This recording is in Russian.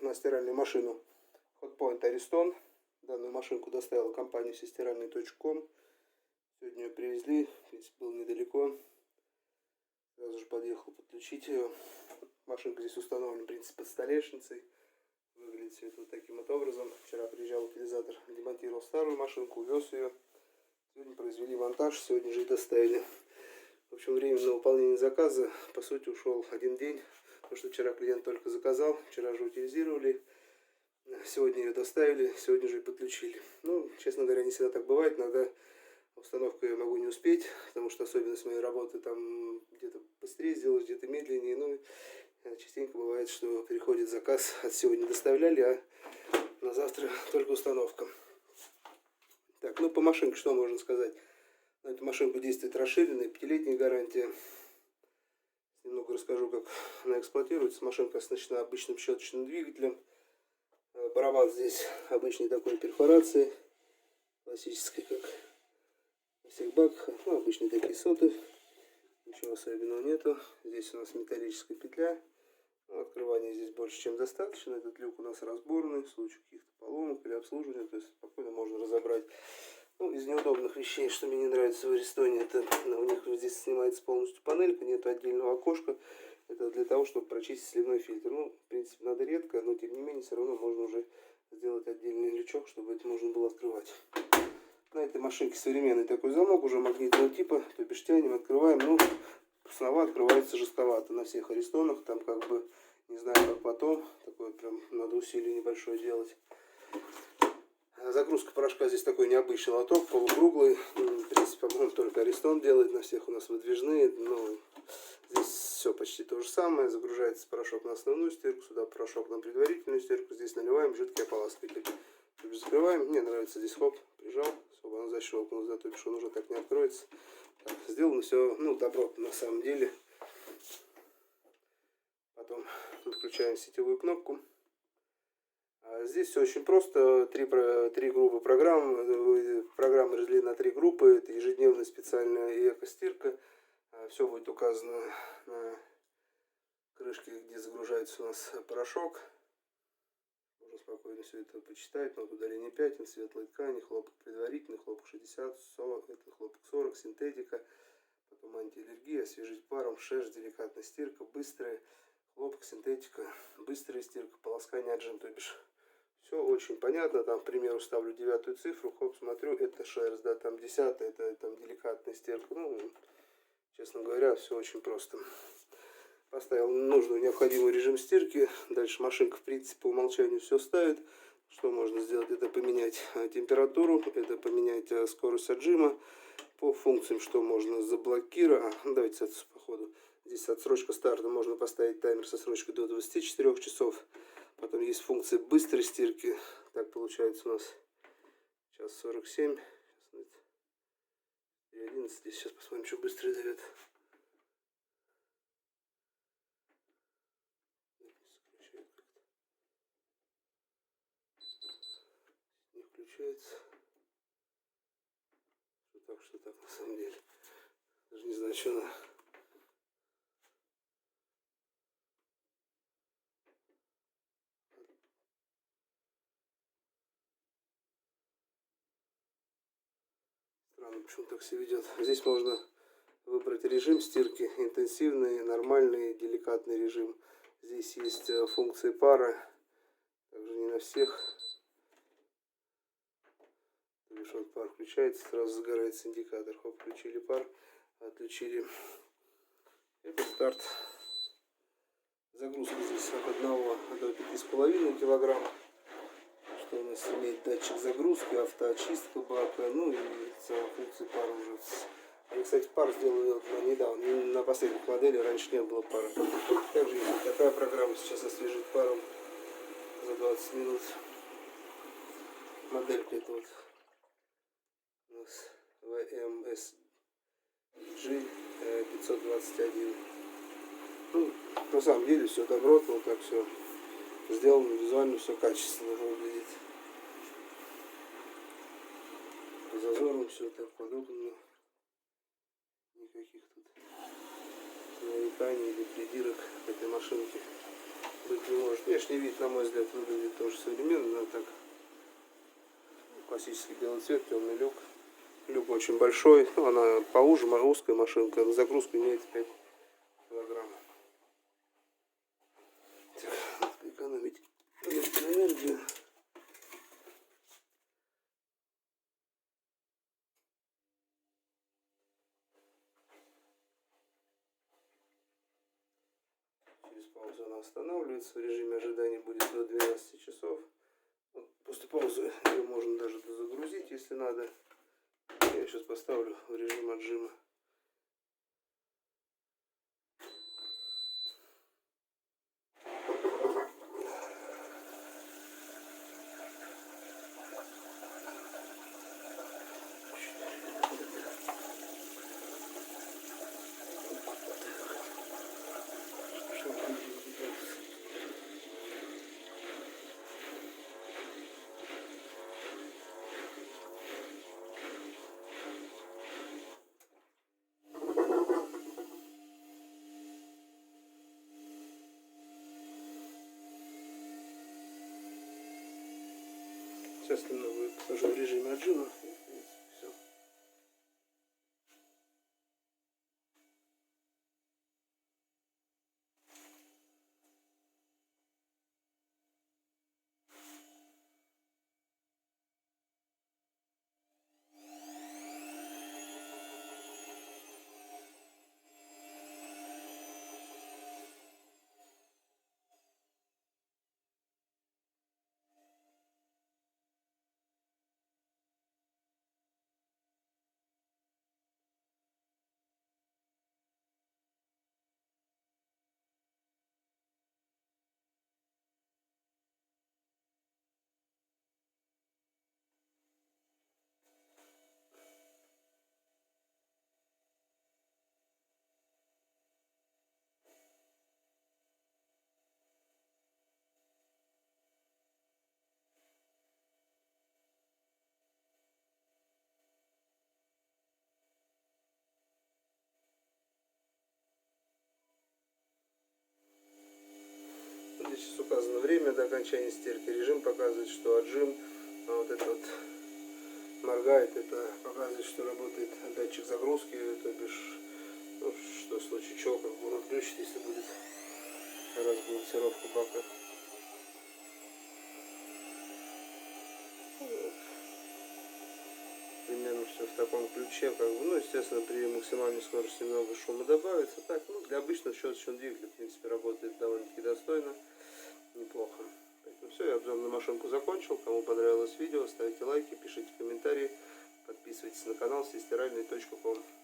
на стиральную машину Hotpoint Ariston. Данную машинку доставила компания всестиральный.com. Сегодня ее привезли, в принципе, было недалеко. Сразу же подъехал подключить ее. Машинка здесь установлена, в принципе, под столешницей. Выглядит все это вот таким вот образом. Вчера приезжал утилизатор, демонтировал старую машинку, увез ее. Сегодня произвели монтаж, сегодня же и доставили. В общем, время на выполнение заказа, по сути, ушел один день. Потому что вчера клиент только заказал, вчера же утилизировали. Сегодня ее доставили, сегодня же и подключили. Ну, честно говоря, не всегда так бывает. Иногда установку я могу не успеть, потому что особенность моей работы там где-то быстрее сделать, где-то медленнее. Ну, частенько бывает, что приходит заказ, от сегодня доставляли, а на завтра только установка. Так, ну по машинке что можно сказать? На эту машинку действует расширенная 5-летняя гарантия. Немного расскажу, как она эксплуатируется. Машинка оснащена обычным щеточным двигателем. Барабан здесь обычной такой перфорации, классической, как во всех баках. Ну, обычные такие соты, ничего особенного нету. Здесь у нас металлическая петля. Ну, открывания здесь больше, чем достаточно. Этот люк у нас разборный, в случае каких-то поломок или обслуживания, то есть спокойно можно разобрать. Ну, из неудобных вещей, что мне не нравится в Аристоне, это у них здесь снимается полностью панелька, нет отдельного окошка. Это для того, чтобы прочистить сливной фильтр. Ну, в принципе, надо редко, но тем не менее, все равно можно уже сделать отдельный лючок, чтобы это можно было открывать. На этой машинке современный такой замок, уже магнитного типа, то бишь тянем, открываем. Ну, снова открывается жестковато. На всех Аристонах, там как бы, не знаю, как потом, такое прям надо усилие небольшое делать. Загрузка порошка здесь такой необычный лоток, полукруглый. В принципе, по-моему, только Аристон делает, на всех у нас выдвижные. Но здесь все почти то же самое. Загружается порошок на основную стирку, сюда порошок на предварительную стирку. Здесь наливаем жидкий ополаскиватель. Закрываем. Мне нравится здесь, хоп, прижал, чтобы он защелкнулся, да, то бишь он уже так не откроется. Так, сделано все, ну, добротно на самом деле. Потом включаем сетевую кнопку. Здесь все очень просто. Три группы программ. Программы разделены на 3 группы. Это ежедневная специальная и эко-стирка. Все будет указано на крышке, где загружается у нас порошок. Можно спокойно все это почитать. Нот удаления 5, светлой ткани, хлопок предварительный, хлопок 60, 40, это хлопок 40, синтетика. Потом антиаллергия, освежить паром, шерсть, деликатная стирка, быстрая. Хлопок, синтетика, быстрая стирка, полоскание отжим, то бишь. Все очень понятно, там, к примеру, ставлю 9-ю цифру, хоп, смотрю, это шерсть, да, там 10-я, это там деликатная стирка. Ну, честно говоря, все очень просто. Поставил нужный необходимый режим стирки. Дальше машинка, в принципе, по умолчанию все ставит. Что можно сделать? Это поменять температуру, это поменять скорость отжима. По функциям, что можно заблокировать. Давайте по ходу. Здесь отсрочка старта. Можно поставить таймер со срочкой до 24 часов. Потом есть функция быстрой стирки. Так получается у нас час 47. И 11. Сейчас посмотрим, что быстро дает. Не включается. Что так на самом деле. Даже не знаю, что она. Странно, почему так все ведет. Здесь можно выбрать режим стирки. Интенсивный, нормальный, деликатный режим. Здесь есть функции пара. Также не на всех. Лишь вот пар включается, сразу загорается индикатор. Хоп, включили пар, отключили. Это старт. Загрузка здесь от 1 до 5,5 килограмм. Что у нас имеет датчик загрузки, автоочистка бака, ну и функции пара уже. Я, кстати, пар сделал недавно, на последних моделях, раньше не было пара. Также есть вот такая программа, сейчас освежит паром за 20 минут. Моделька это вот у нас VMSG 521. Ну, на самом деле все добротно, вот так все сделано, визуально все качественно выглядит. По зазорам все так подобно. Никаких тут нареканий или придирок к этой машинке быть не может. Внешний вид, на мой взгляд, выглядит тоже современно, но так классический белый цвет, темный люк. Люк очень большой, ну, она поуже, узкая машинка, на загрузку имеет 5 килограмм. Так, экономить электроэнергию. Через паузу она останавливается, в режиме ожидания будет до 12 часов. Вот после паузы ее можно даже загрузить, если надо. Я сейчас поставлю в режим отжима. Сейчас немного тоже в режиме отжима. Все. Здесь сейчас указано время до окончания стирки. Режим показывает, что отжим, а вот это вот моргает, это показывает, что работает датчик загрузки, то бишь, ну, что в случае чего, как бы он отключит, если будет разбалансировка бака. Вот. Примерно все в таком ключе, как бы, ну, естественно, при максимальной скорости немного шума добавится. Так, ну, для обычного щеточного двигателя, в принципе, работает довольно-таки достойно, неплохо. Поэтому все, я обзор на машинку закончил. Кому понравилось видео, ставьте лайки, пишите комментарии, подписывайтесь на канал sistiralny.com.